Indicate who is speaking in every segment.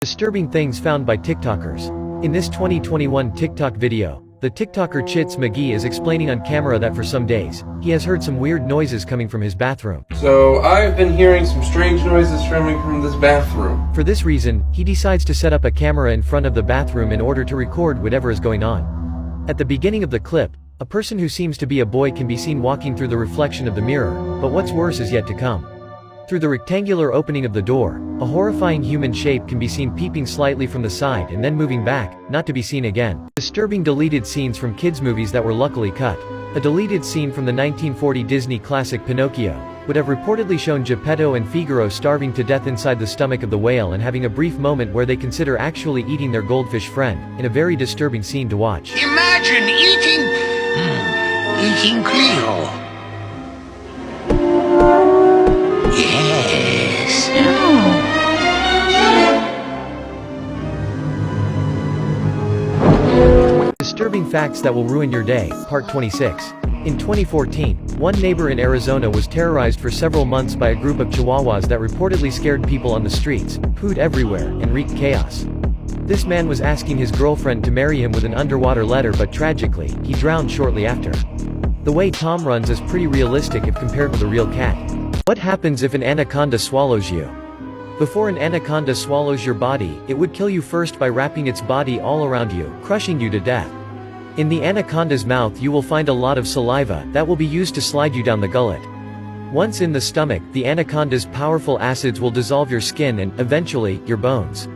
Speaker 1: Disturbing things found by TikTokers. In this 2021 TikTok video, the TikToker Chits McGee is explaining on camera that for some days, he has heard some weird noises coming from his bathroom.
Speaker 2: So I've been hearing some strange noises coming from this bathroom.
Speaker 1: For this reason, he decides to set up a camera in front of the bathroom in order to record whatever is going on. At the beginning of the clip, a person who seems to be a boy can be seen walking through the reflection of the mirror, but what's worse is yet to come. Through the rectangular opening of the door, a horrifying human shape can be seen peeping slightly from the side and then moving back, not to be seen again. Disturbing deleted scenes from kids' movies that were luckily cut. A deleted scene from the 1940 Disney classic Pinocchio would have reportedly shown Geppetto and Figaro starving to death inside the stomach of the whale and having a brief moment where they consider actually eating their goldfish friend, in a very disturbing scene to watch.
Speaker 3: Imagine eating Cleo. Yes.
Speaker 1: Disturbing facts that will ruin your day, Part 26. In 2014, one neighbor in Arizona was terrorized for several months by a group of chihuahuas that reportedly scared people on the streets, pooed everywhere, and wreaked chaos. This man was asking his girlfriend to marry him with an underwater letter, but tragically, he drowned shortly after. The way Tom runs is pretty realistic if compared with a real cat. What happens if an anaconda swallows you? Before an anaconda swallows your body, it would kill you first by wrapping its body all around you, crushing you to death. In the anaconda's mouth you will find a lot of saliva that will be used to slide you down the gullet. Once in the stomach, the anaconda's powerful acids will dissolve your skin and, eventually, your bones.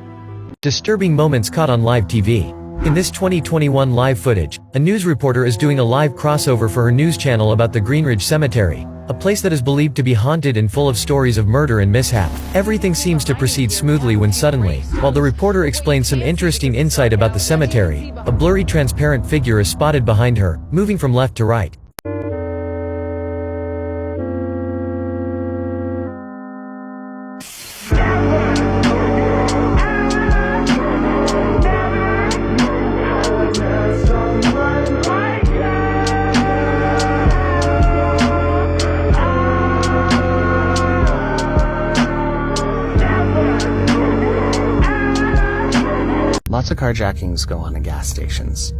Speaker 1: Disturbing moments caught on live TV. In this 2021 live footage, a news reporter is doing a live crossover for her news channel about the Greenridge Cemetery, a place that is believed to be haunted and full of stories of murder and mishap. Everything seems to proceed smoothly when suddenly, while the reporter explains some interesting insight about the cemetery, a blurry transparent figure is spotted behind her, moving from left to right.
Speaker 4: Lots of carjackings go on in gas stations.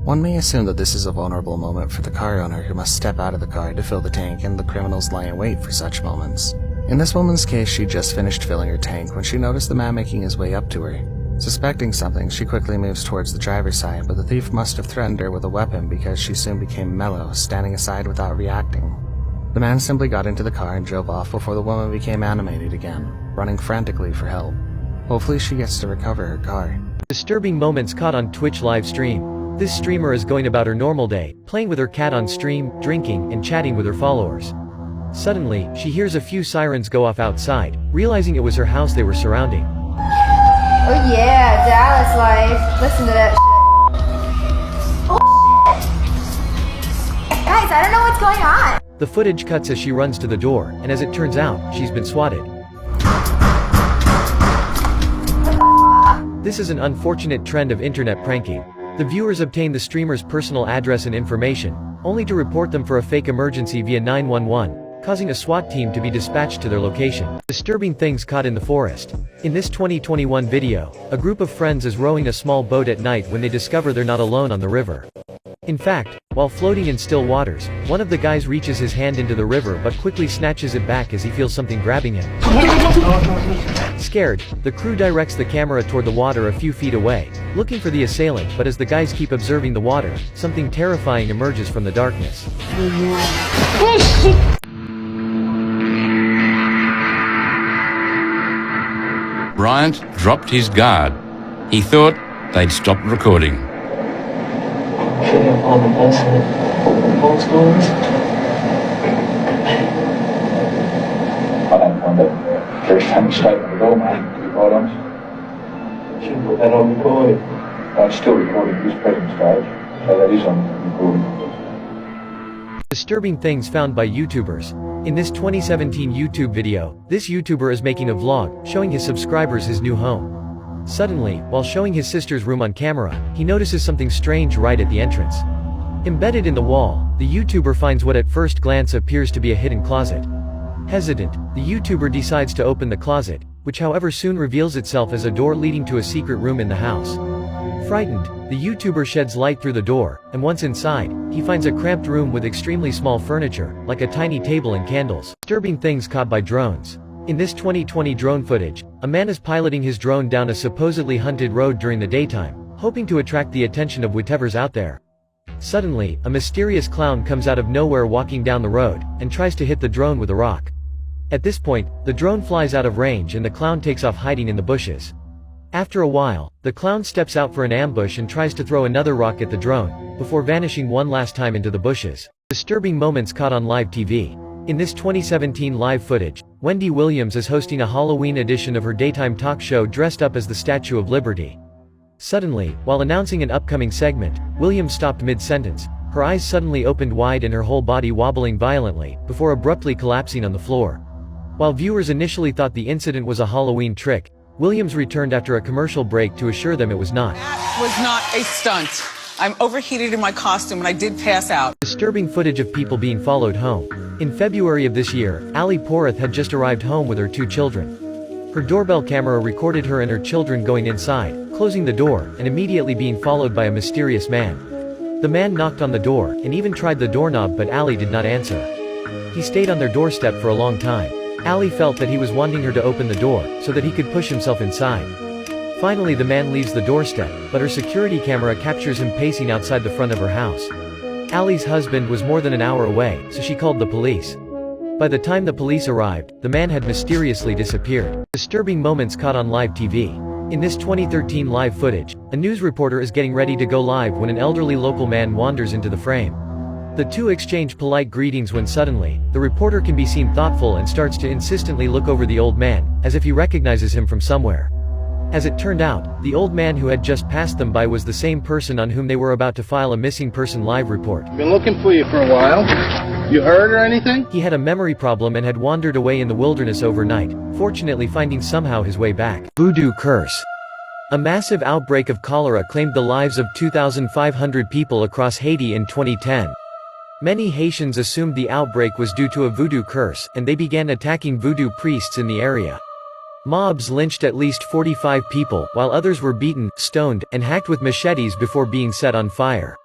Speaker 4: One may assume that this is a vulnerable moment for the car owner who must step out of the car to fill the tank, and the criminals lie in wait for such moments. In this woman's case, she just finished filling her tank when she noticed the man making his way up to her. Suspecting something, she quickly moves towards the driver's side, but the thief must have threatened her with a weapon because she soon became mellow, standing aside without reacting. The man simply got into the car and drove off before the woman became animated again, running frantically for help. Hopefully she gets to recover her car.
Speaker 1: Disturbing moments caught on Twitch live stream. This streamer is going about her normal day, playing with her cat on stream, drinking, and chatting with her followers. Suddenly, she hears a few sirens go off outside, realizing it was her house they were surrounding.
Speaker 5: Oh yeah, Dallas life. Listen to that shit. Oh shit. Guys, I don't know what's going on.
Speaker 1: The footage cuts as she runs to the door, and as it turns out, she's been swatted. This is an unfortunate trend of internet pranking. The viewers obtain the streamer's personal address and information, only to report them for a fake emergency via 911, causing a SWAT team to be dispatched to their location. Disturbing things caught in the forest. In this 2021 video, a group of friends is rowing a small boat at night when they discover they're not alone on the river. In fact, while floating in still waters, one of the guys reaches his hand into the river but quickly snatches it back as he feels something grabbing him. Scared, the crew directs the camera toward the water a few feet away, looking for the assailant, but as the guys keep observing the water, something terrifying emerges from the darkness.
Speaker 6: Bryant dropped his guard. He thought they'd stopped recording.
Speaker 7: On the bus stories. I don't find it very funny statement at all, mate, to be quite honest. Shouldn't put that on recording. I'm still recording this present stage, so that is on recording.
Speaker 1: Disturbing things found by YouTubers. In this 2017 YouTube video, this YouTuber is making a vlog, showing his subscribers his new home. Suddenly, while showing his sister's room on camera, he notices something strange right at the entrance. Embedded in the wall, the YouTuber finds what at first glance appears to be a hidden closet. Hesitant, the YouTuber decides to open the closet, which however soon reveals itself as a door leading to a secret room in the house. Frightened, the YouTuber sheds light through the door, and once inside, he finds a cramped room with extremely small furniture, like a tiny table and candles. Disturbing things caught by drones. In this 2020 drone footage, a man is piloting his drone down a supposedly hunted road during the daytime, hoping to attract the attention of whatever's out there. Suddenly, a mysterious clown comes out of nowhere walking down the road, and tries to hit the drone with a rock. At this point, the drone flies out of range and the clown takes off hiding in the bushes. After a while, the clown steps out for an ambush and tries to throw another rock at the drone, before vanishing one last time into the bushes. Disturbing moments caught on live TV. In this 2017 live footage, Wendy Williams is hosting a Halloween edition of her daytime talk show dressed up as the Statue of Liberty. Suddenly, while announcing an upcoming segment, Williams stopped mid-sentence, her eyes suddenly opened wide and her whole body wobbling violently, before abruptly collapsing on the floor. While viewers initially thought the incident was a Halloween trick, Williams returned after a commercial break to assure them it was not.
Speaker 3: That was not a stunt. I'm overheated in my costume and I did pass out.
Speaker 1: Disturbing footage of people being followed home. In February of this year, Ali Porath had just arrived home with her 2 children. Her doorbell camera recorded her and her children going inside, closing the door, and immediately being followed by a mysterious man. The man knocked on the door, and even tried the doorknob, but Ali did not answer. He stayed on their doorstep for a long time. Ali felt that he was wanting her to open the door, so that he could push himself inside. Finally the man leaves the doorstep, but her security camera captures him pacing outside the front of her house. Ali's husband was more than an hour away, so she called the police. By the time the police arrived, the man had mysteriously disappeared. Disturbing moments caught on live TV. In this 2013 live footage, a news reporter is getting ready to go live when an elderly local man wanders into the frame. The two exchange polite greetings when suddenly, the reporter can be seen thoughtful and starts to insistently look over the old man, as if he recognizes him from somewhere. As it turned out, the old man who had just passed them by was the same person on whom they were about to file a missing person live report.
Speaker 2: Been looking for you for a while. You heard or anything?
Speaker 1: He had a memory problem and had wandered away in the wilderness overnight, fortunately finding somehow his way back. Voodoo curse. A massive outbreak of cholera claimed the lives of 2,500 people across Haiti in 2010. Many Haitians assumed the outbreak was due to a voodoo curse, and they began attacking voodoo priests in the area. Mobs lynched at least 45 people, while others were beaten, stoned, and hacked with machetes before being set on fire.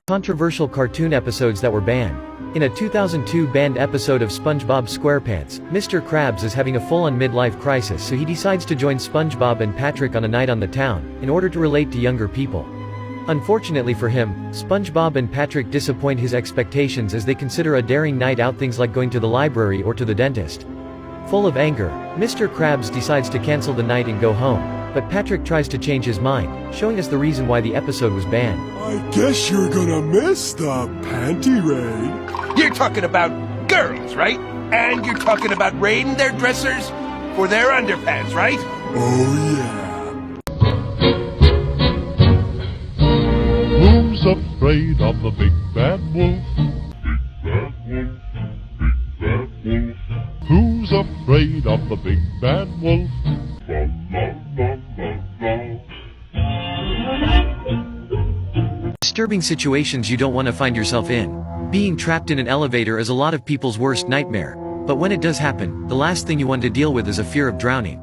Speaker 1: Controversial cartoon episodes that were banned. In a 2002 banned episode of SpongeBob SquarePants, Mr. Krabs is having a full-on midlife crisis, so he decides to join SpongeBob and Patrick on a night on the town, in order to relate to younger people. Unfortunately for him, SpongeBob and Patrick disappoint his expectations as they consider a daring night out things like going to the library or to the dentist. Full of anger, Mr. Krabs decides to cancel the night and go home, but Patrick tries to change his mind, showing us the reason why the episode was banned.
Speaker 8: I guess you're gonna miss the panty raid.
Speaker 9: You're talking about girls, right? And you're talking about raiding their dressers for their underpants, right?
Speaker 8: Oh yeah.
Speaker 10: Who's afraid of the big bad wolf? Big bad wolf, big bad wolf. Who's afraid of the big bad wolf? La, la, la, la, la.
Speaker 1: Disturbing situations you don't want to find yourself in. Being trapped in an elevator is a lot of people's worst nightmare. But when it does happen, the last thing you want to deal with is a fear of drowning.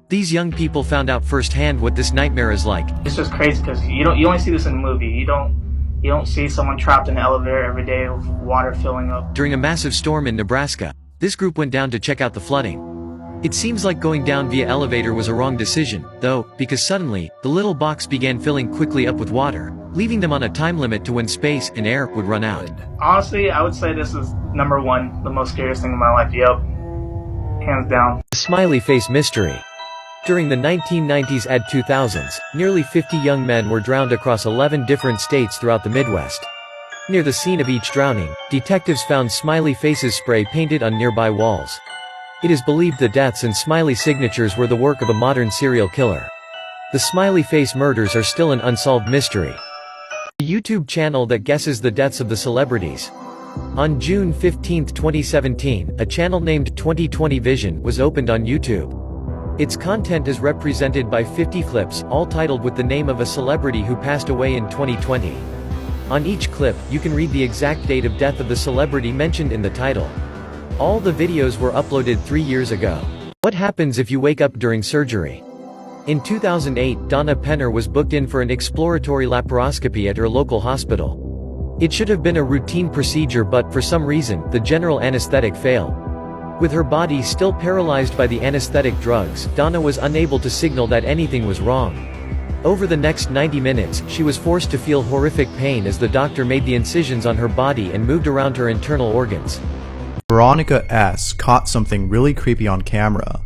Speaker 1: These young people found out firsthand what this nightmare is like.
Speaker 11: It's just crazy because you only see this in a movie. You don't see someone trapped in an elevator every day with water filling up.
Speaker 1: During a massive storm in Nebraska, this group went down to check out the flooding. It seems like going down via elevator was a wrong decision, though, because suddenly, the little box began filling quickly up with water, leaving them on a time limit to when space and air would run out.
Speaker 11: Honestly, I would say this is number one, the most scariest thing in my life. Yep. Hands down.
Speaker 1: The smiley face mystery. During the 1990s and 2000s, nearly 50 young men were drowned across 11 different states throughout the Midwest. Near the scene of each drowning, detectives found smiley faces spray painted on nearby walls. It is believed the deaths and smiley signatures were the work of a modern serial killer. The smiley face murders are still an unsolved mystery. A YouTube channel that guesses the deaths of the celebrities. On June 15, 2017, a channel named 2020 Vision was opened on YouTube. Its content is represented by 50 clips, all titled with the name of a celebrity who passed away in 2020. On each clip, you can read the exact date of death of the celebrity mentioned in the title. All the videos were uploaded 3 years ago. What happens if you wake up during surgery? In 2008, Donna Penner was booked in for an exploratory laparoscopy at her local hospital. It should have been a routine procedure, but for some reason, the general anesthetic failed. With her body still paralyzed by the anesthetic drugs, Donna was unable to signal that anything was wrong. Over the next 90 minutes, she was forced to feel horrific pain as the doctor made the incisions on her body and moved around her internal organs.
Speaker 12: Veronica S. caught something really creepy on camera.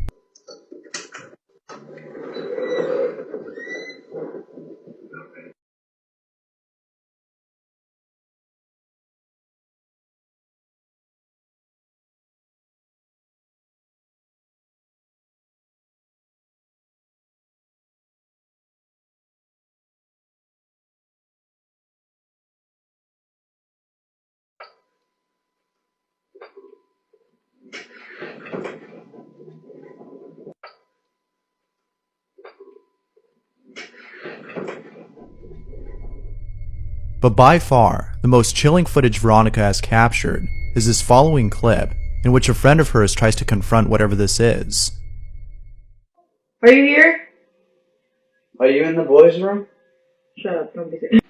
Speaker 12: But by far, the most chilling footage Veronica has captured is this following clip, in which a friend of hers tries to confront whatever this is.
Speaker 13: Are you here?
Speaker 14: Are you in the boys' room?
Speaker 13: Shut up, don't be serious.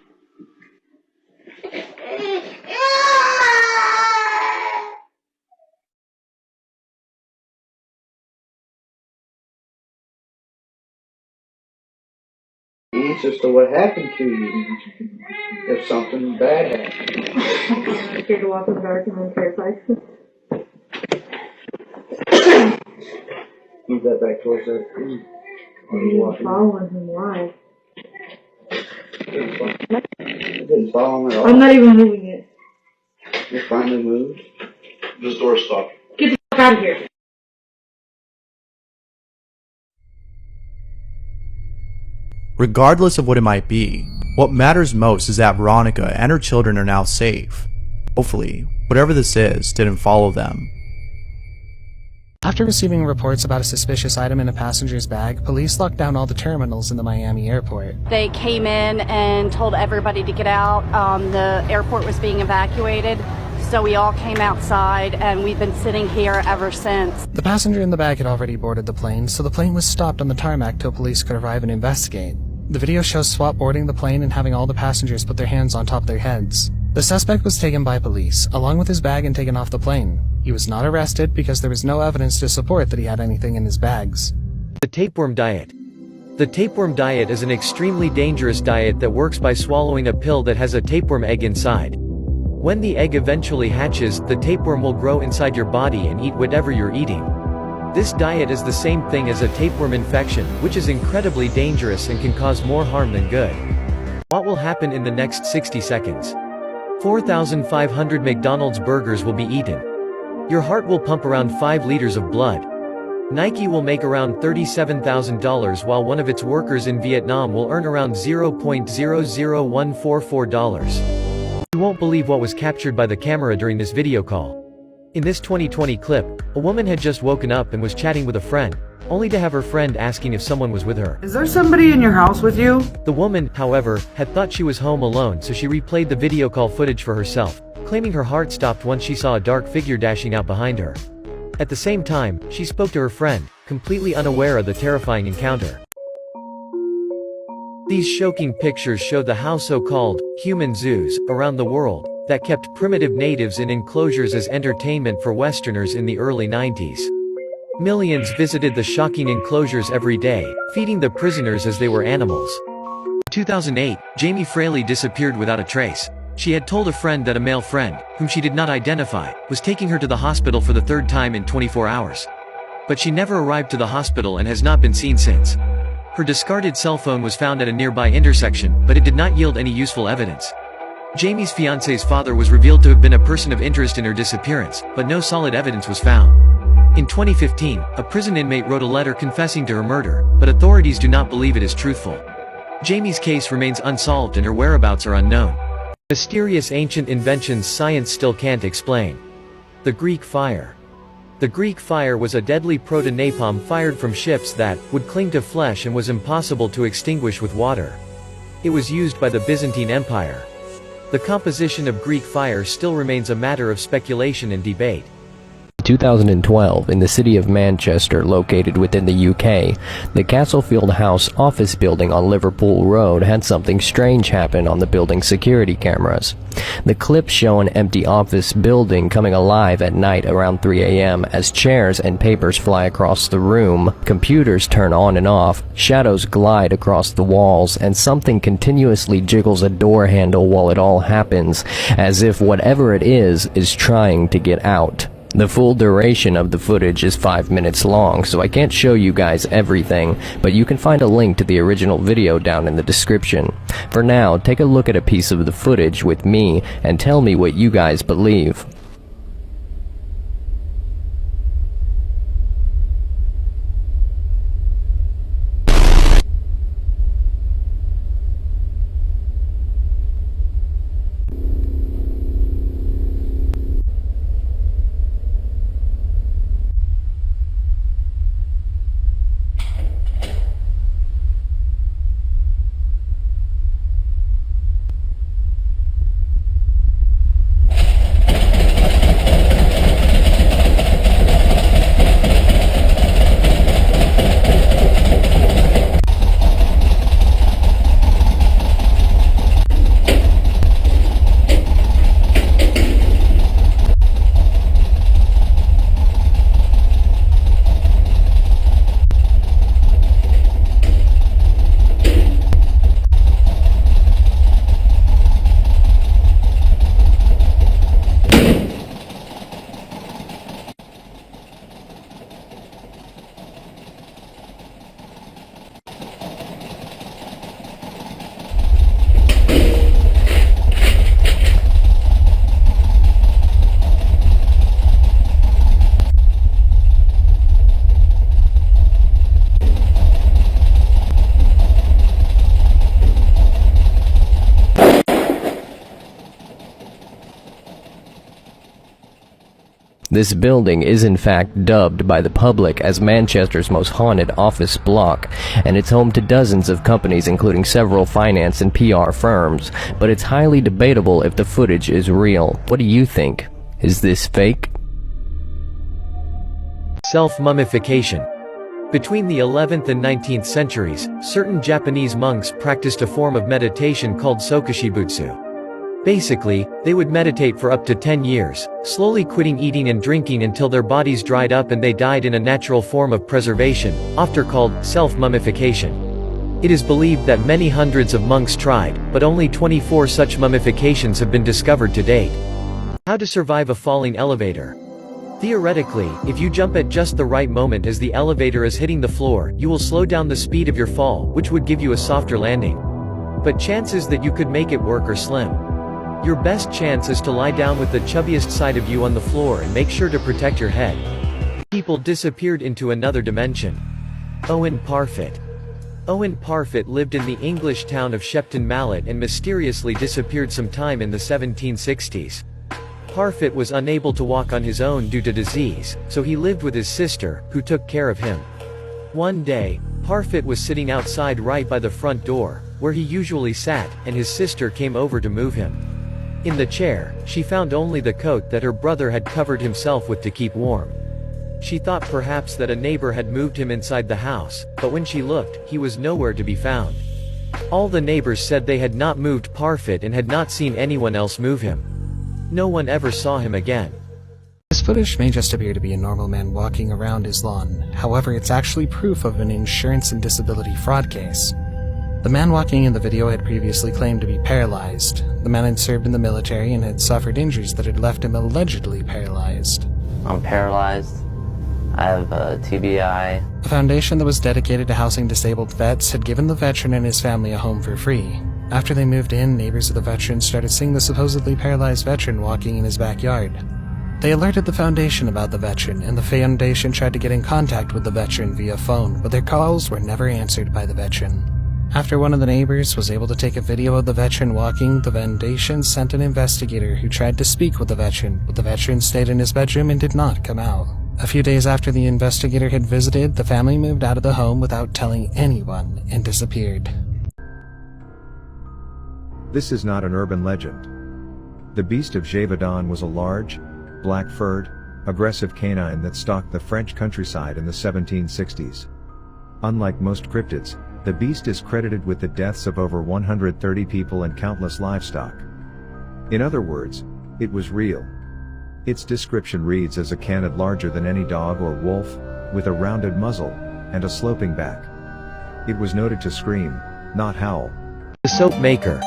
Speaker 14: Answers to what happened to you. If something bad happened.
Speaker 13: I'm scared to walk in the dark and I'm terrified.
Speaker 14: Move that back towards that tree.
Speaker 13: I'm following him, why?
Speaker 14: I didn't follow him at all.
Speaker 13: I'm not even moving it.
Speaker 14: You finally moved? This door's stuck.
Speaker 13: Get the fuck out of here.
Speaker 12: Regardless of what it might be, what matters most is that Veronica and her children are now safe. Hopefully, whatever this is didn't follow them.
Speaker 4: After receiving reports about a suspicious item in a passenger's bag, police locked down all the terminals in the Miami airport.
Speaker 15: They came in and told everybody to get out. The airport was being evacuated, so we all came outside and we've been sitting here ever since.
Speaker 4: The passenger in the bag had already boarded the plane, so the plane was stopped on the tarmac till police could arrive and investigate. The video shows SWAT boarding the plane and having all the passengers put their hands on top of their heads. The suspect was taken by police, along with his bag, and taken off the plane. He was not arrested because there was no evidence to support that he had anything in his bags.
Speaker 1: The tapeworm diet. The tapeworm diet is an extremely dangerous diet that works by swallowing a pill that has a tapeworm egg inside. When the egg eventually hatches, the tapeworm will grow inside your body and eat whatever you're eating. This diet is the same thing as a tapeworm infection, which is incredibly dangerous and can cause more harm than good. What will happen in the next 60 seconds? 4,500 McDonald's burgers will be eaten. Your heart will pump around 5 liters of blood. Nike will make around $37,000 while one of its workers in Vietnam will earn around $0.00144. You won't believe what was captured by the camera during this video call. In this 2020 clip, a woman had just woken up and was chatting with a friend, only to have her friend asking if someone was with her.
Speaker 16: Is there somebody in your house with you?
Speaker 1: The woman, however, had thought she was home alone, so she replayed the video call footage for herself, claiming her heart stopped once she saw a dark figure dashing out behind her. At the same time, she spoke to her friend, completely unaware of the terrifying encounter. These shocking pictures show the how so-called human zoos around the world that kept primitive natives in enclosures as entertainment for Westerners in the early 90s. Millions visited the shocking enclosures every day, feeding the prisoners as they were animals. In 2008, Jamie Fraley disappeared without a trace. She had told a friend that a male friend, whom she did not identify, was taking her to the hospital for the 3rd time in 24 hours. But she never arrived to the hospital and has not been seen since. Her discarded cell phone was found at a nearby intersection, but it did not yield any useful evidence. Jamie's fiancé's father was revealed to have been a person of interest in her disappearance, but no solid evidence was found. In 2015, a prison inmate wrote a letter confessing to her murder, but authorities do not believe it is truthful. Jamie's case remains unsolved and her whereabouts are unknown. Mysterious ancient inventions science still can't explain. The Greek fire. The Greek fire was a deadly proto-napalm fired from ships that would cling to flesh and was impossible to extinguish with water. It was used by the Byzantine Empire. The composition of Greek fire still remains a matter of speculation and debate.
Speaker 17: 2012, in the city of Manchester, located within the UK, the Castlefield House office building on Liverpool Road had something strange happen on the building's security cameras. The clips show an empty office building coming alive at night around 3 a.m. as chairs and papers fly across the room, computers turn on and off, shadows glide across the walls, and something continuously jiggles a door handle while it all happens, as if whatever it is trying to get out. The full duration of the footage is 5 minutes long, so I can't show you guys everything, but you can find a link to the original video down in the description. For now, take a look at a piece of the footage with me and tell me what you guys believe. This building is in fact dubbed by the public as Manchester's most haunted office block, and it's home to dozens of companies including several finance and PR firms, but it's highly debatable if the footage is real. What do you think? Is this fake?
Speaker 1: Self-mummification. Between the 11th and 19th centuries, certain Japanese monks practiced a form of meditation called sokushibutsu. Basically, they would meditate for up to 10 years, slowly quitting eating and drinking until their bodies dried up and they died in a natural form of preservation, often called self-mummification. It is believed that many hundreds of monks tried, but only 24 such mummifications have been discovered to date. How to survive a falling elevator. Theoretically, if you jump at just the right moment as the elevator is hitting the floor, you will slow down the speed of your fall, which would give you a softer landing. But chances that you could make it work are slim. Your best chance is to lie down with the chubbiest side of you on the floor and make sure to protect your head. People disappeared into another dimension. Owen Parfitt. Owen Parfitt lived in the English town of Shepton Mallet and mysteriously disappeared sometime in the 1760s. Parfitt was unable to walk on his own due to disease, so he lived with his sister, who took care of him. One day, Parfitt was sitting outside right by the front door, where he usually sat, and his sister came over to move him. In the chair, she found only the coat that her brother had covered himself with to keep warm. She thought perhaps that a neighbor had moved him inside the house, but when she looked, he was nowhere to be found. All the neighbors said they had not moved Parfitt and had not seen anyone else move him. No one ever saw him again.
Speaker 4: This footage may just appear to be a normal man walking around his lawn, however it's actually proof of an insurance and disability fraud case. The man walking in the video had previously claimed to be paralyzed. The man had served in the military and had suffered injuries that had left him allegedly paralyzed.
Speaker 18: I'm paralyzed. I have a TBI.
Speaker 4: A foundation that was dedicated to housing disabled vets had given the veteran and his family a home for free. After they moved in, neighbors of the veteran started seeing the supposedly paralyzed veteran walking in his backyard. They alerted the foundation about the veteran, and the foundation tried to get in contact with the veteran via phone, but their calls were never answered by the veteran. After one of the neighbors was able to take a video of the veteran walking, the foundation sent an investigator who tried to speak with the veteran, but the veteran stayed in his bedroom and did not come out. A few days after the investigator had visited, the family moved out of the home without telling anyone and disappeared.
Speaker 19: This is not an urban legend. The beast of Gévaudan was a large, black-furred, aggressive canine that stalked the French countryside in the 1760s. Unlike most cryptids, the beast is credited with the deaths of over 130 people and countless livestock. In other words, it was real. Its description reads as a canid larger than any dog or wolf, with a rounded muzzle, and a sloping back. It was noted to scream, not howl.
Speaker 1: The soap maker.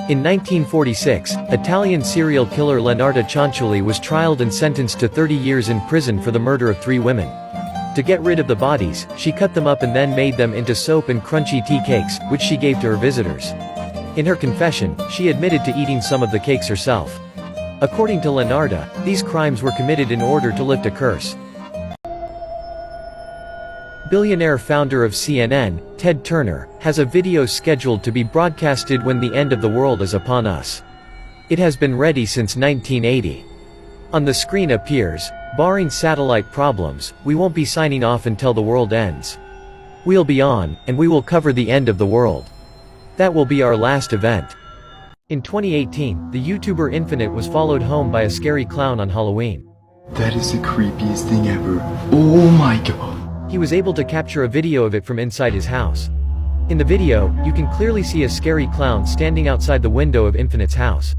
Speaker 1: In 1946, Italian serial killer Leonarda Cianciulli was trialed and sentenced to 30 years in prison for the murder of 3 women. To get rid of the bodies, she cut them up and then made them into soap and crunchy tea cakes, which she gave to her visitors. In her confession, she admitted to eating some of the cakes herself. According to Leonarda, these crimes were committed in order to lift a curse. Billionaire founder of CNN, Ted Turner, has a video scheduled to be broadcasted when the end of the world is upon us. It has been ready since 1980. On the screen appears, barring satellite problems, we won't be signing off until the world ends. We'll be on, and we will cover the end of the world. That will be our last event. In 2018, the YouTuber Infinite was followed home by a scary clown on Halloween.
Speaker 20: That is the creepiest thing ever. Oh my god.
Speaker 1: He was able to capture a video of it from inside his house. In the video, you can clearly see a scary clown standing outside the window of Infinite's house.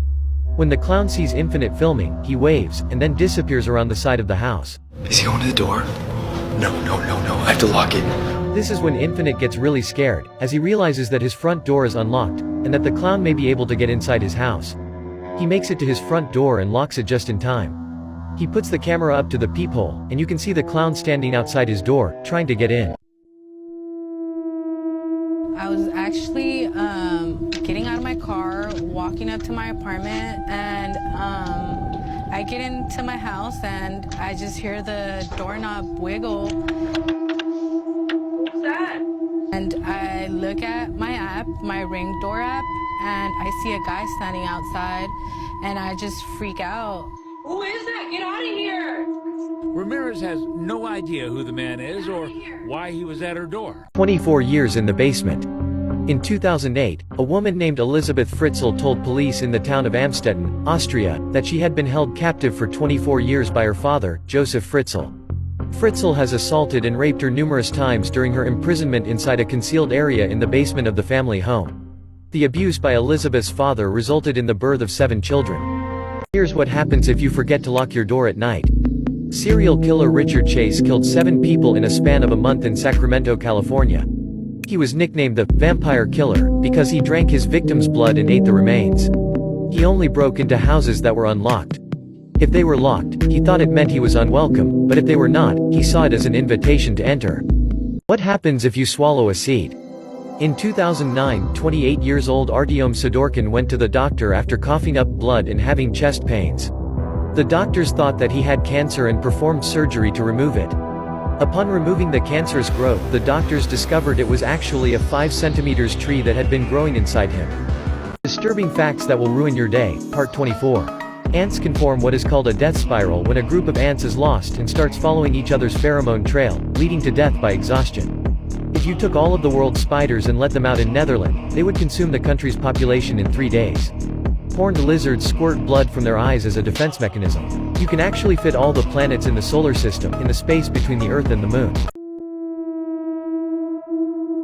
Speaker 1: When the clown sees Infinite filming, he waves, and then disappears around the side of the house.
Speaker 20: Is he going to the door? No, I have to lock it.
Speaker 1: This is when Infinite gets really scared, as he realizes that his front door is unlocked, and that the clown may be able to get inside his house. He makes it to his front door and locks it just in time. He puts the camera up to the peephole, and you can see the clown standing outside his door, trying to get in.
Speaker 21: I was actually getting out of my car, walking up to my apartment, and I get into my house and I just hear the doorknob wiggle. What's that? And I look at my app, my Ring Door app, and I see a guy standing outside, and I just freak out.
Speaker 22: Who is that? Get out of here!
Speaker 23: Ramirez has no idea who the man is or why he was at her door.
Speaker 1: 24 years in the basement. In 2008, a woman named Elizabeth Fritzl told police in the town of Amstetten, Austria, that she had been held captive for 24 years by her father, Joseph Fritzl. Fritzl has assaulted and raped her numerous times during her imprisonment inside a concealed area in the basement of the family home. The abuse by Elizabeth's father resulted in the birth of 7 children. Here's what happens if you forget to lock your door at night. Serial killer Richard Chase killed 7 people in a span of a month in Sacramento, California. He was nicknamed the Vampire Killer because he drank his victims' blood and ate the remains. He only broke into houses that were unlocked. If they were locked, he thought it meant he was unwelcome, but if they were not, he saw it as an invitation to enter. What happens if you swallow a seed? In 2009, 28 years old Artyom Sidorkin went to the doctor after coughing up blood and having chest pains. The doctors thought that he had cancer and performed surgery to remove it. Upon removing the cancerous growth, the doctors discovered it was actually a 5 centimeters tree that had been growing inside him. Disturbing facts that will ruin your day, part 24. Ants can form what is called a death spiral when a group of ants is lost and starts following each other's pheromone trail, leading to death by exhaustion. If you took all of the world's spiders and let them out in Netherlands, they would consume the country's population in 3 days. Horned lizards squirt blood from their eyes as a defense mechanism. You can actually fit all the planets in the solar system in the space between the Earth and the Moon.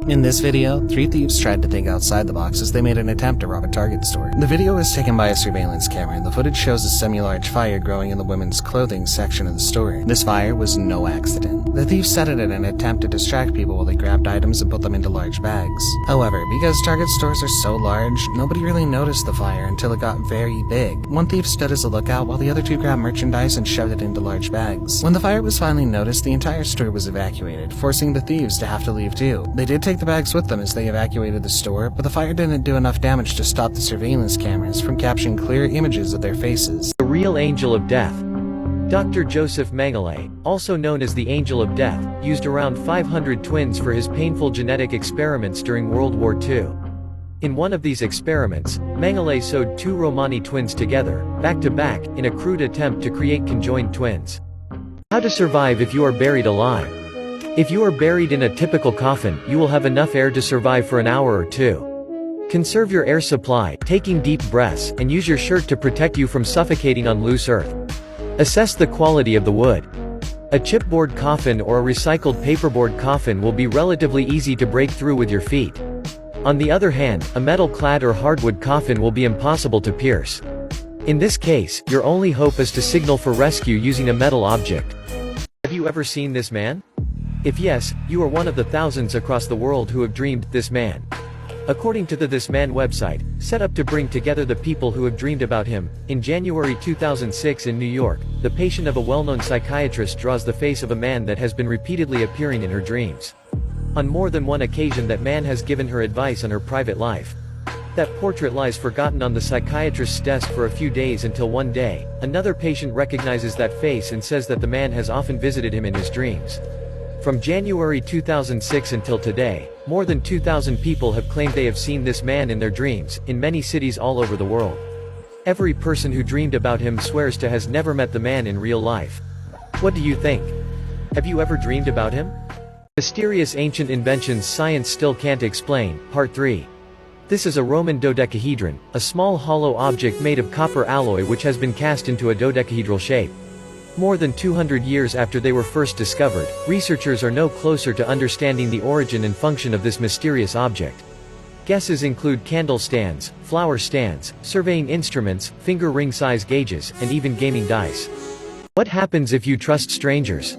Speaker 4: In this video, 3 thieves tried to think outside the box as they made an attempt to rob a Target store. The video was taken by a surveillance camera, and the footage shows a semi-large fire growing in the women's clothing section of the store. This fire was no accident. The thieves set it in an attempt to distract people while they grabbed items and put them into large bags. However, because Target stores are so large, nobody really noticed the fire until it got very big. One thief stood as a lookout while the other 2 grabbed merchandise and shoved it into large bags. When the fire was finally noticed, the entire store was evacuated, forcing the thieves to have to leave too. They did take the bags with them as they evacuated the store, but the fire didn't do enough damage to stop the surveillance cameras from capturing clear images of their faces.
Speaker 1: The real angel of death. Dr. Joseph Mengele, also known as the Angel of Death, used around 500 twins for his painful genetic experiments during World War II. In one of these experiments, Mengele sewed 2 Romani twins together, back to back, in a crude attempt to create conjoined twins. How to survive if you are buried alive. If you are buried in a typical coffin, you will have enough air to survive for an hour or 2. Conserve your air supply, taking deep breaths, and use your shirt to protect you from suffocating on loose earth. Assess the quality of the wood. A chipboard coffin or a recycled paperboard coffin will be relatively easy to break through with your feet. On the other hand, a metal-clad or hardwood coffin will be impossible to pierce. In this case, your only hope is to signal for rescue using a metal object. Have you ever seen this man? If yes, you are one of the thousands across the world who have dreamed this man. According to the This Man website, set up to bring together the people who have dreamed about him, in January 2006 in New York, the patient of a well-known psychiatrist draws the face of a man that has been repeatedly appearing in her dreams. On more than one occasion that man has given her advice on her private life. That portrait lies forgotten on the psychiatrist's desk for a few days until one day, another patient recognizes that face and says that the man has often visited him in his dreams. From January 2006 until today, more than 2,000 people have claimed they have seen this man in their dreams, in many cities all over the world. Every person who dreamed about him swears to has never met the man in real life. What do you think? Have you ever dreamed about him? Mysterious ancient inventions science still can't explain, Part 3. This is a Roman dodecahedron, a small hollow object made of copper alloy which has been cast into a dodecahedral shape. More than 200 years after they were first discovered, researchers are no closer to understanding the origin and function of this mysterious object. Guesses include candle stands, flower stands, surveying instruments, finger ring size gauges, and even gaming dice. What happens if you trust strangers?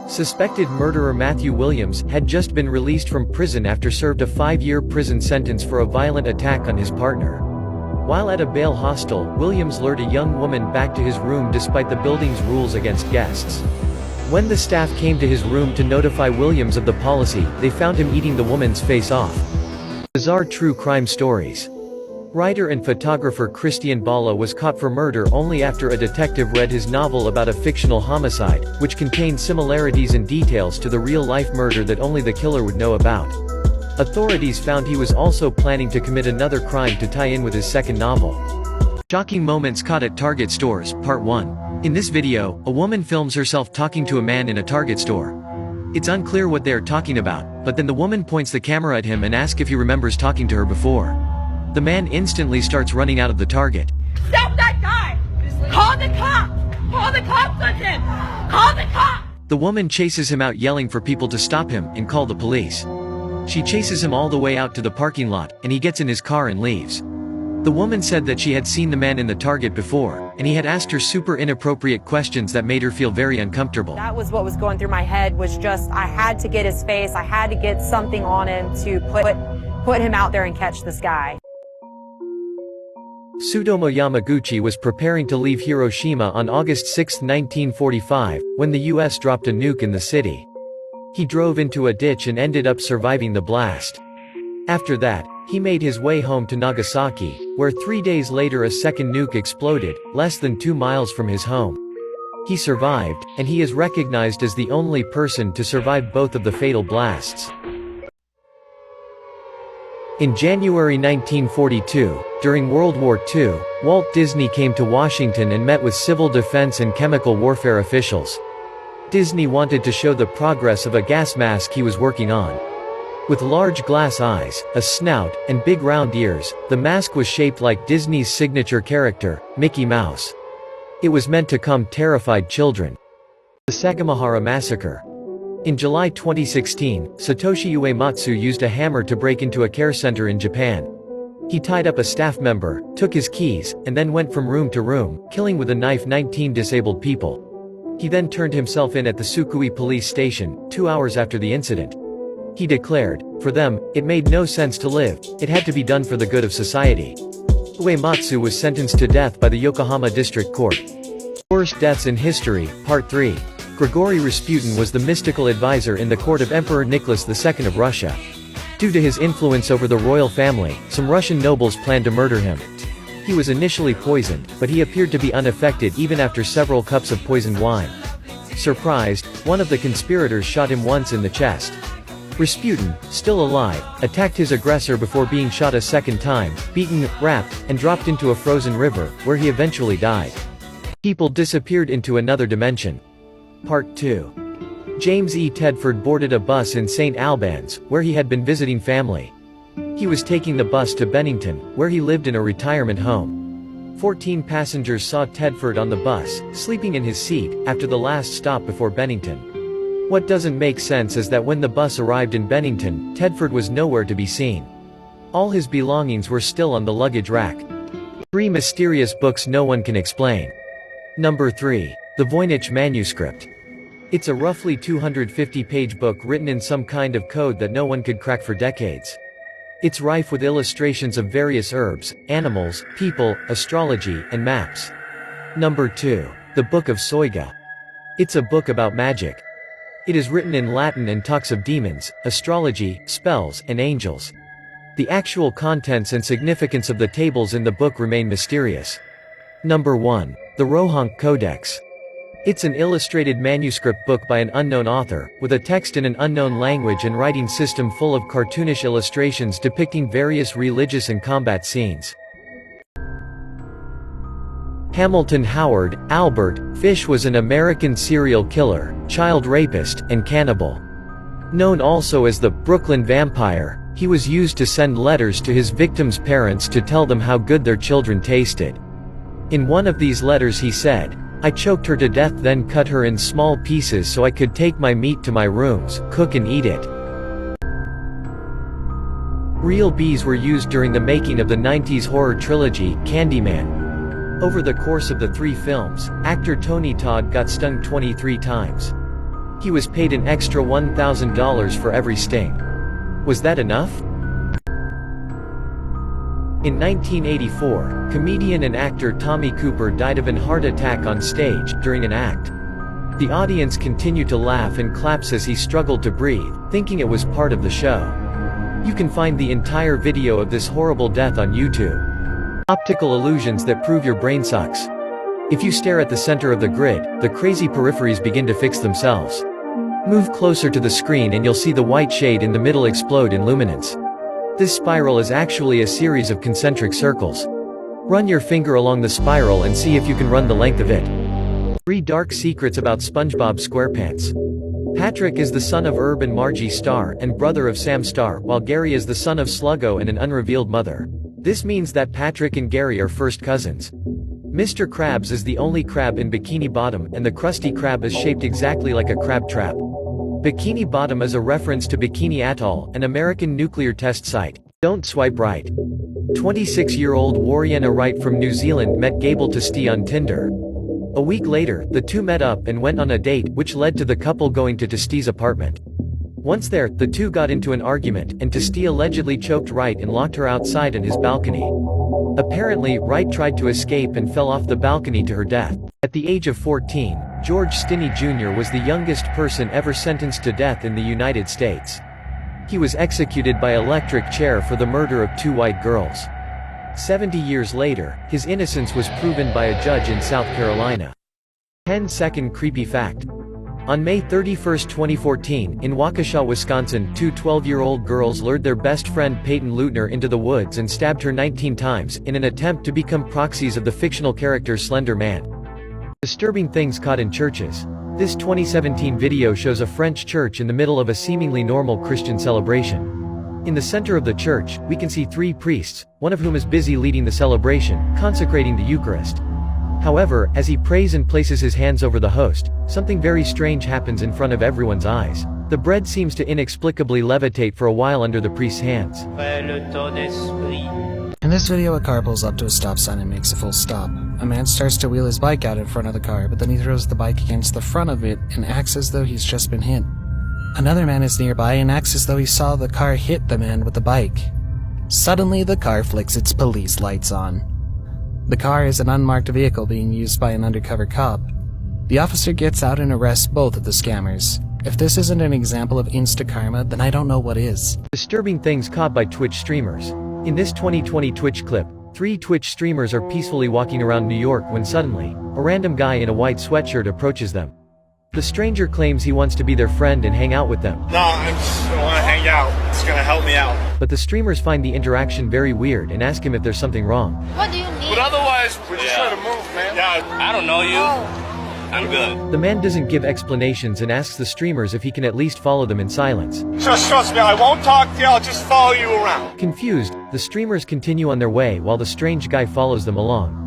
Speaker 1: Suspected murderer Matthew Williams had just been released from prison after served a 5-year prison sentence for a violent attack on his partner. While at a bail hostel, Williams lured a young woman back to his room despite the building's rules against guests. When the staff came to his room to notify Williams of the policy, they found him eating the woman's face off. Bizarre true crime stories. Writer and photographer Christian Bala was caught for murder only after a detective read his novel about a fictional homicide, which contained similarities and details to the real-life murder that only the killer would know about. Authorities found he was also planning to commit another crime to tie in with his second novel. Shocking moments caught at Target stores, Part 1. In this video, a woman films herself talking to a man in a Target store. It's unclear what they are talking about, but then the woman points the camera at him and asks if he remembers talking to her before. The man instantly starts running out of the Target.
Speaker 22: Stop that guy! Call the cops! Call the cops on him! Call the cops!
Speaker 1: The woman chases him out yelling for people to stop him and call the police. She chases him all the way out to the parking lot, and he gets in his car and leaves. The woman said that she had seen the man in the Target before, and he had asked her super inappropriate questions that made her feel very uncomfortable.
Speaker 5: That was what was going through my head, was just, I had to get his face, I had to get something on him to put him out there and catch this guy.
Speaker 1: Tsutomu Yamaguchi was preparing to leave Hiroshima on August 6, 1945, when the US dropped a nuke in the city. He drove into a ditch and ended up surviving the blast. After that, he made his way home to Nagasaki, where 3 days later a second nuke exploded, less than 2 miles from his home. He survived, and he is recognized as the only person to survive both of the fatal blasts. In January 1942, during World War II, Walt Disney came to Washington and met with civil defense and chemical warfare officials. Disney wanted to show the progress of a gas mask he was working on. With large glass eyes, a snout, and big round ears, the mask was shaped like Disney's signature character, Mickey Mouse. It was meant to calm terrified children. The Sagamihara Massacre. In July 2016, Satoshi Uematsu used a hammer to break into a care center in Japan. He tied up a staff member, took his keys, and then went from room to room, killing with a knife 19 disabled people. He then turned himself in at the Sukui police station, 2 hours after the incident. He declared, for them, it made no sense to live, it had to be done for the good of society. Uematsu was sentenced to death by the Yokohama District Court. Worst deaths in history, Part 3. Grigory Rasputin was the mystical advisor in the court of Emperor Nicholas II of Russia. Due to his influence over the royal family, some Russian nobles planned to murder him. He was initially poisoned, but he appeared to be unaffected even after several cups of poisoned wine. Surprised, one of the conspirators shot him once in the chest. Rasputin, still alive, attacked his aggressor before being shot a second time, beaten, wrapped, and dropped into a frozen river, where he eventually died. People disappeared into another dimension. Part 2. James E. Tedford boarded a bus in St. Albans, where he had been visiting family. He was taking the bus to Bennington, where he lived in a retirement home. 14 passengers saw Tedford on the bus, sleeping in his seat, after the last stop before Bennington. What doesn't make sense is that when the bus arrived in Bennington, Tedford was nowhere to be seen. All his belongings were still on the luggage rack. 3 mysterious books no one can explain. Number 3. The Voynich Manuscript. It's a roughly 250-page book written in some kind of code that no one could crack for decades. It's rife with illustrations of various herbs, animals, people, astrology, and maps. Number 2. The Book of Soiga. It's a book about magic. It is written in Latin and talks of demons, astrology, spells, and angels. The actual contents and significance of the tables in the book remain mysterious. Number 1. The Rohank Codex. It's an illustrated manuscript book by an unknown author, with a text in an unknown language and writing system full of cartoonish illustrations depicting various religious and combat scenes. Hamilton Howard, Albert, Fish was an American serial killer, child rapist, and cannibal. Known also as the Brooklyn Vampire, he was used to send letters to his victims' parents to tell them how good their children tasted. In one of these letters he said, "I choked her to death, then cut her in small pieces so I could take my meat to my rooms, cook and eat it." Real bees were used during the making of the 90s horror trilogy, Candyman. Over the course of the 3 films, actor Tony Todd got stung 23 times. He was paid an extra $1,000 for every sting. Was that enough? In 1984, comedian and actor Tommy Cooper died of an heart attack on stage, during an act. The audience continued to laugh and claps as he struggled to breathe, thinking it was part of the show. You can find the entire video of this horrible death on YouTube. Optical illusions that prove your brain sucks. If you stare at the center of the grid, the crazy peripheries begin to fix themselves. Move closer to the screen and you'll see the white shade in the middle explode in luminance. This spiral is actually a series of concentric circles. Run your finger along the spiral and see if you can run the length of it. 3 dark secrets about SpongeBob SquarePants. Patrick is the son of Herb and Margie Starr, and brother of Sam Starr, while Gary is the son of Sluggo and an unrevealed mother. This means that Patrick and Gary are first cousins. Mr. Krabs is the only crab in Bikini Bottom, and the Krusty Krab is shaped exactly like a crab trap. Bikini Bottom is a reference to Bikini Atoll, an American nuclear test site. Don't swipe right. 26-year-old Wariana Wright from New Zealand met Gable Testi on Tinder. A week later, the two met up and went on a date, which led to the couple going to Testi's apartment. Once there, the two got into an argument, and Testi allegedly choked Wright and locked her outside on his balcony. Apparently, Wright tried to escape and fell off the balcony to her death. At the age of 14, George Stinney Jr. was the youngest person ever sentenced to death in the United States. He was executed by electric chair for the murder of 2 white girls. 70 years later, his innocence was proven by a judge in South Carolina. 10-second creepy fact. On May 31, 2014, in Waukesha, Wisconsin, 2 12-year-old girls lured their best friend Peyton Leutner into the woods and stabbed her 19 times, in an attempt to become proxies of the fictional character Slender Man. Disturbing things caught in churches. This 2017 video shows a French church in the middle of a seemingly normal Christian celebration. In the center of the church, we can see 3 priests, one of whom is busy leading the celebration, consecrating the Eucharist. However, as he prays and places his hands over the host, something very strange happens in front of everyone's eyes. The bread seems to inexplicably levitate for a while under the priest's hands.
Speaker 4: In this video, a car pulls up to a stop sign and makes a full stop. A man starts to wheel his bike out in front of the car, but then he throws the bike against the front of it and acts as though he's just been hit. Another man is nearby and acts as though he saw the car hit the man with the bike. Suddenly, the car flicks its police lights on. The car is an unmarked vehicle being used by an undercover cop. The officer gets out and arrests both of the scammers. If this isn't an example of insta-karma, then I don't know what is.
Speaker 1: Disturbing things caught by Twitch streamers. In this 2020 Twitch clip, 3 Twitch streamers are peacefully walking around New York when suddenly, a random guy in a white sweatshirt approaches them. The stranger claims he wants to be their friend and hang out with them.
Speaker 3: No, I just want to hang out. It's gonna help me out.
Speaker 1: But the streamers find the interaction very weird and ask him if there's something wrong.
Speaker 22: What do you need?
Speaker 3: But otherwise, we're just trying to move, man. Yeah, I don't know you. I'm good.
Speaker 1: The man doesn't give explanations and asks the streamers if he can at least follow them in silence.
Speaker 3: Just trust me, I won't talk to you, I'll just follow you around.
Speaker 1: Confused, the streamers continue on their way while the strange guy follows them along.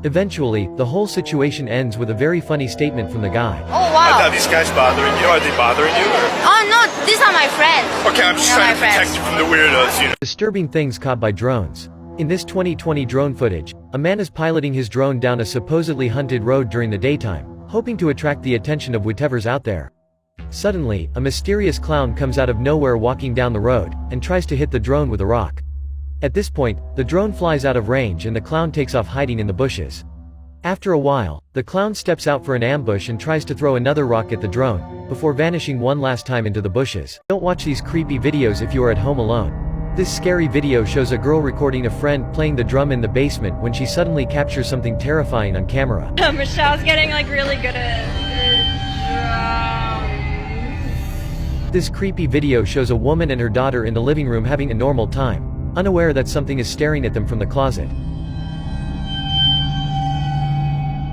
Speaker 1: Eventually, the whole situation ends with a very funny statement from the guy.
Speaker 22: Oh, wow.
Speaker 3: Are these guys bothering you? Are they bothering you?
Speaker 22: Oh, no, these are my friends.
Speaker 3: Okay, I'm just trying to protect you from the weirdos, you know.
Speaker 1: Disturbing things caught by drones. In this 2020 drone footage, a man is piloting his drone down a supposedly hunted road during the daytime, hoping to attract the attention of whatever's out there. Suddenly, a mysterious clown comes out of nowhere walking down the road, and tries to hit the drone with a rock. At this point, the drone flies out of range and the clown takes off hiding in the bushes. After a while, the clown steps out for an ambush and tries to throw another rock at the drone, before vanishing one last time into the bushes. Don't watch these creepy videos if you are at home alone. This scary video shows a girl recording a friend playing the drum in the basement when she suddenly captures something terrifying on camera.
Speaker 22: Michelle's getting like really good at
Speaker 1: This creepy video shows a woman and her daughter in the living room having a normal time, unaware that something is staring at them from the closet.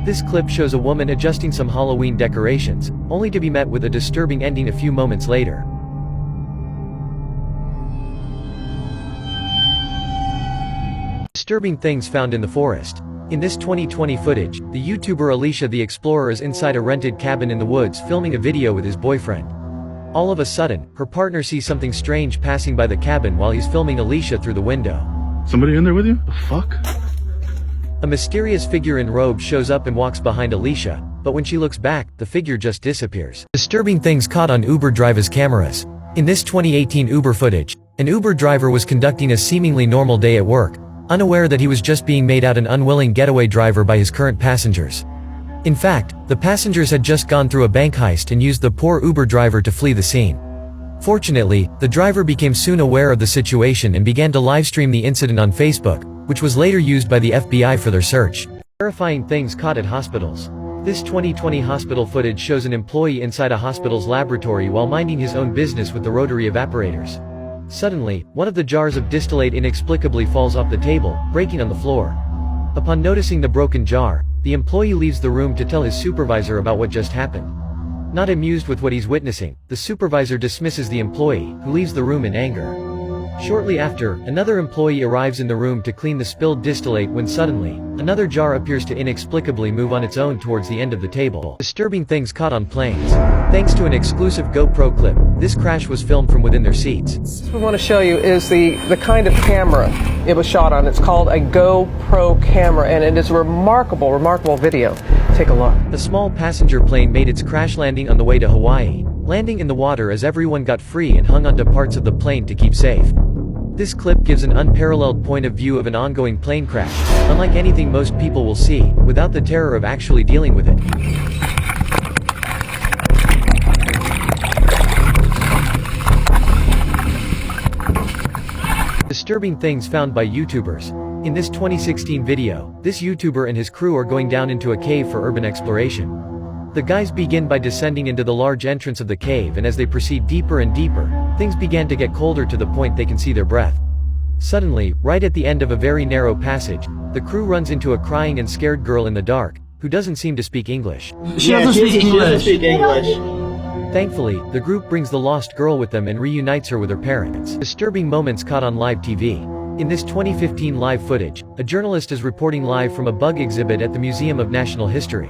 Speaker 1: This clip shows a woman adjusting some Halloween decorations, only to be met with a disturbing ending a few moments later. Disturbing things found in the forest. In this 2020 footage, the YouTuber Alicia the Explorer is inside a rented cabin in the woods filming a video with his boyfriend. All of a sudden, her partner sees something strange passing by the cabin while he's filming Alicia through the window.
Speaker 10: Somebody in there with you? The fuck?
Speaker 1: A mysterious figure in robes shows up and walks behind Alicia, but when she looks back, the figure just disappears. Disturbing things caught on Uber drivers' cameras. In this 2018 Uber footage, an Uber driver was conducting a seemingly normal day at work, unaware that he was just being made out an unwilling getaway driver by his current passengers. In fact, the passengers had just gone through a bank heist and used the poor Uber driver to flee the scene. Fortunately, the driver became soon aware of the situation and began to livestream the incident on Facebook, which was later used by the FBI for their search. Terrifying things caught at hospitals. This 2020 hospital footage shows an employee inside a hospital's laboratory while minding his own business with the rotary evaporators. Suddenly, one of the jars of distillate inexplicably falls off the table, breaking on the floor. Upon noticing the broken jar, the employee leaves the room to tell his supervisor about what just happened. Not amused with what he's witnessing, the supervisor dismisses the employee, who leaves the room in anger. Shortly after, another employee arrives in the room to clean the spilled distillate when suddenly, another jar appears to inexplicably move on its own towards the end of the table. Disturbing things caught on planes. Thanks to an exclusive GoPro clip, this crash was filmed from within their seats.
Speaker 2: What we want to show you is the kind of camera it was shot on. It's called a GoPro camera, and it is a remarkable video. Take a look.
Speaker 1: A small passenger plane made its crash landing on the way to Hawaii, landing in the water as everyone got free and hung onto parts of the plane to keep safe. This clip gives an unparalleled point of view of an ongoing plane crash, unlike anything most people will see, without the terror of actually dealing with it. Disturbing things found by YouTubers. In this 2016 video, this YouTuber and his crew are going down into a cave for urban exploration. The guys begin by descending into the large entrance of the cave, and as they proceed deeper and deeper, things began to get colder to the point they can see their breath. Suddenly, right at the end of a very narrow passage, the crew runs into a crying and scared girl in the dark, who doesn't seem to speak English.
Speaker 14: She doesn't speak English.
Speaker 1: Thankfully, the group brings the lost girl with them and reunites her with her parents. Disturbing moments caught on live TV. In this 2015 live footage, a journalist is reporting live from a bug exhibit at the Museum of National History.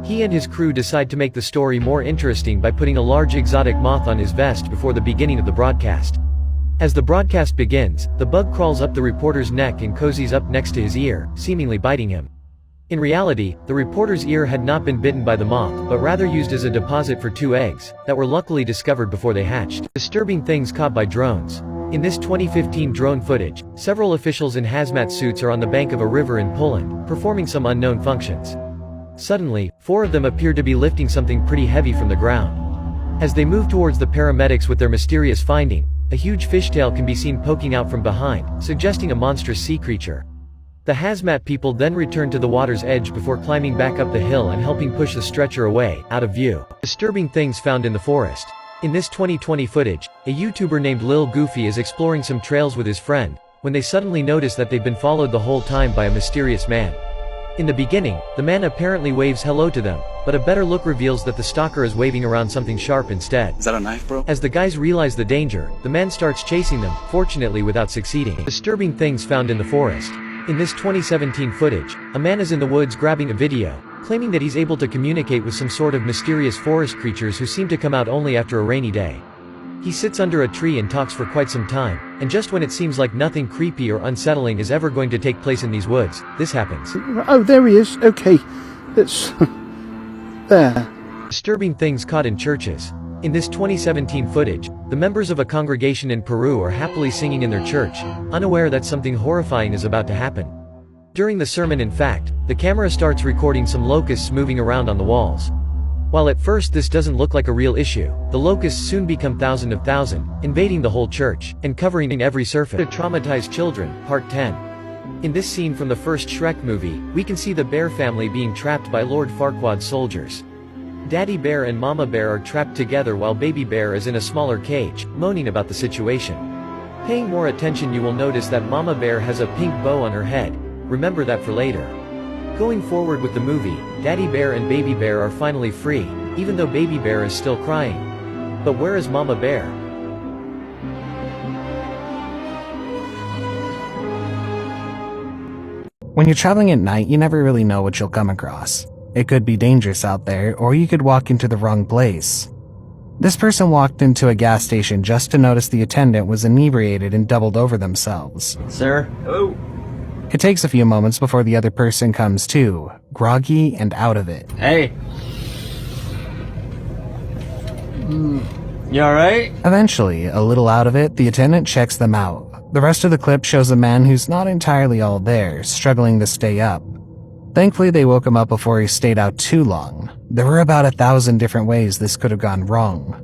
Speaker 1: He and his crew decide to make the story more interesting by putting a large exotic moth on his vest before the beginning of the broadcast. As the broadcast begins, the bug crawls up the reporter's neck and cozies up next to his ear, seemingly biting him. In reality, the reporter's ear had not been bitten by the moth, but rather used as a deposit for 2 eggs, that were luckily discovered before they hatched. Disturbing things caught by drones. In this 2015 drone footage, several officials in hazmat suits are on the bank of a river in Poland, performing some unknown functions. Suddenly, 4 of them appear to be lifting something pretty heavy from the ground. As they move towards the paramedics with their mysterious finding, a huge fishtail can be seen poking out from behind, suggesting a monstrous sea creature. The hazmat people then return to the water's edge before climbing back up the hill and helping push the stretcher away, out of view. Disturbing things found in the forest. In this 2020 footage, a YouTuber named Lil Goofy is exploring some trails with his friend, when they suddenly notice that they've been followed the whole time by a mysterious man. In the beginning, the man apparently waves hello to them, but a better look reveals that the stalker is waving around something sharp instead.
Speaker 20: Is that a knife, bro?
Speaker 1: As the guys realize the danger, the man starts chasing them, fortunately without succeeding. Disturbing things found in the forest. In this 2017 footage, a man is in the woods grabbing a video, claiming that he's able to communicate with some sort of mysterious forest creatures who seem to come out only after a rainy day. He sits under a tree and talks for quite some time, and just when it seems like nothing creepy or unsettling is ever going to take place in these woods, this happens.
Speaker 6: Oh, there he is. Okay. It's there.
Speaker 1: Disturbing things caught in churches. In this 2017 footage, the members of a congregation in Peru are happily singing in their church, unaware that something horrifying is about to happen. During the sermon, in fact, the camera starts recording some locusts moving around on the walls. While at first this doesn't look like a real issue, the locusts soon become thousands of thousands, invading the whole church, and covering every surface. Traumatized Children, Part 10. In this scene from the first Shrek movie, we can see the bear family being trapped by Lord Farquaad's soldiers. Daddy Bear and Mama Bear are trapped together while Baby Bear is in a smaller cage, moaning about the situation. Paying more attention, you will notice that Mama Bear has a pink bow on her head. Remember that for later. Going forward with the movie, Daddy Bear and Baby Bear are finally free, even though Baby Bear is still crying. But where is Mama Bear?
Speaker 4: When you're traveling at night, you never really know what you'll come across. It could be dangerous out there, or you could walk into the wrong place. This person walked into a gas station just to notice the attendant was inebriated and doubled over themselves.
Speaker 18: Sir? Hello?
Speaker 4: It takes a few moments before the other person comes to, groggy and out of it.
Speaker 18: Hey. You alright?
Speaker 4: Eventually, a little out of it, the attendant checks them out. The rest of the clip shows a man who's not entirely all there, struggling to stay up. Thankfully, they woke him up before he stayed out too long. There were about 1,000 different ways this could have gone wrong.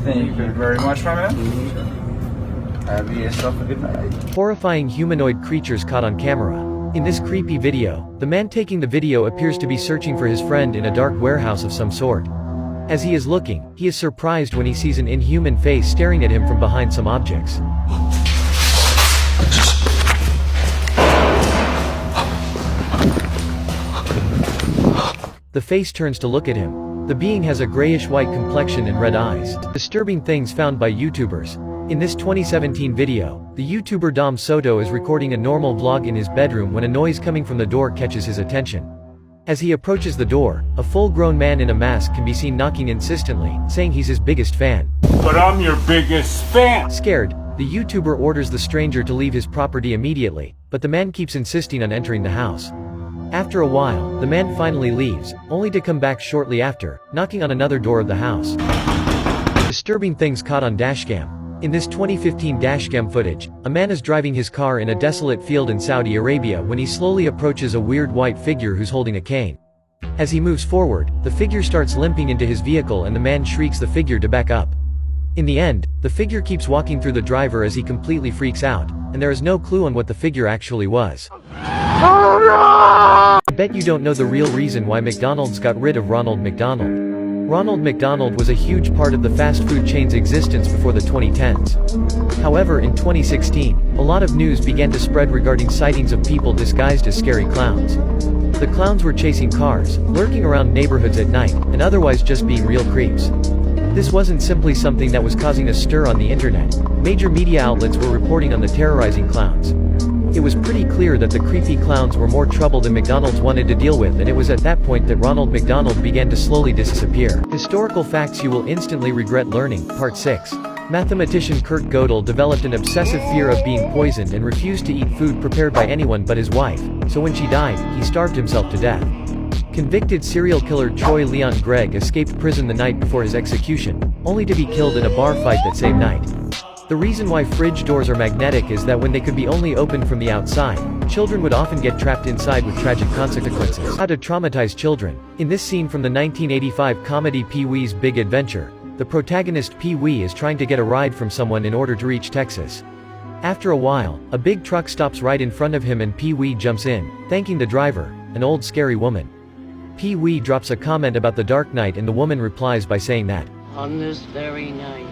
Speaker 7: Thank you very much, my man. Have yourself a good night.
Speaker 1: Horrifying humanoid creatures caught on camera. In this creepy video, the man taking the video appears to be searching for his friend in a dark warehouse of some sort. As he is looking, he is surprised when he sees an inhuman face staring at him from behind some objects. The face turns to look at him. The being has a grayish-white complexion and red eyes. Disturbing things found by YouTubers. In this 2017 video, the YouTuber Dom Soto is recording a normal vlog in his bedroom when a noise coming from the door catches his attention. As he approaches the door, a full-grown man in a mask can be seen knocking insistently, saying he's his biggest fan.
Speaker 3: But I'm your biggest fan!
Speaker 1: Scared, the YouTuber orders the stranger to leave his property immediately, but the man keeps insisting on entering the house. After a while, the man finally leaves, only to come back shortly after, knocking on another door of the house. Disturbing things caught on dashcam. In this 2015 dashcam footage, a man is driving his car in a desolate field in Saudi Arabia when he slowly approaches a weird white figure who's holding a cane. As he moves forward, the figure starts limping into his vehicle and the man shrieks the figure to back up. In the end, the figure keeps walking through the driver as he completely freaks out, and there is no clue on what the figure actually was. Oh no! I bet you don't know the real reason why McDonald's got rid of Ronald McDonald. Ronald McDonald was a huge part of the fast food chain's existence before the 2010s. However, in 2016, a lot of news began to spread regarding sightings of people disguised as scary clowns. The clowns were chasing cars, lurking around neighborhoods at night, and otherwise just being real creeps. This wasn't simply something that was causing a stir on the internet. Major media outlets were reporting on the terrorizing clowns. It was pretty clear that the creepy clowns were more trouble than McDonald's wanted to deal with, and it was at that point that Ronald McDonald began to slowly disappear. Historical facts you will instantly regret learning, Part 6. Mathematician Kurt Gödel developed an obsessive fear of being poisoned and refused to eat food prepared by anyone but his wife, so when she died, he starved himself to death. Convicted serial killer Troy Leon Gregg escaped prison the night before his execution, only to be killed in a bar fight that same night. The reason why fridge doors are magnetic is that when they could be only opened from the outside, children would often get trapped inside with tragic consequences. How to traumatize children. In this scene from the 1985 comedy Pee-wee's Big Adventure, the protagonist Pee-wee is trying to get a ride from someone in order to reach Texas. After a while, a big truck stops right in front of him and Pee-wee jumps in, thanking the driver, an old scary woman. Pee-wee drops a comment about the dark night and the woman replies by saying that,
Speaker 9: "On this very night,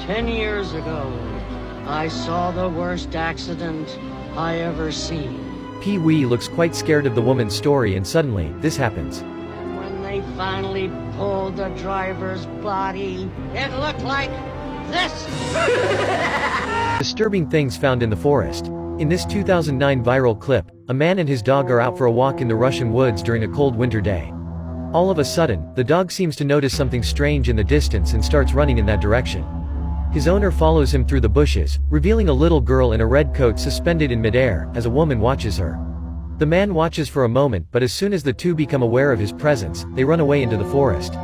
Speaker 9: 10 years ago, I saw the worst accident I ever seen."
Speaker 1: Pee-wee looks quite scared of the woman's story and suddenly, this happens.
Speaker 9: And when they finally pulled the driver's body, it looked like this.
Speaker 1: Disturbing things found in the forest. In this 2009 viral clip, a man and his dog are out for a walk in the Russian woods during a cold winter day. All of a sudden, the dog seems to notice something strange in the distance and starts running in that direction. His owner follows him through the bushes, revealing a little girl in a red coat suspended in midair, as a woman watches her. The man watches for a moment, but as soon as the two become aware of his presence, they run away into the forest.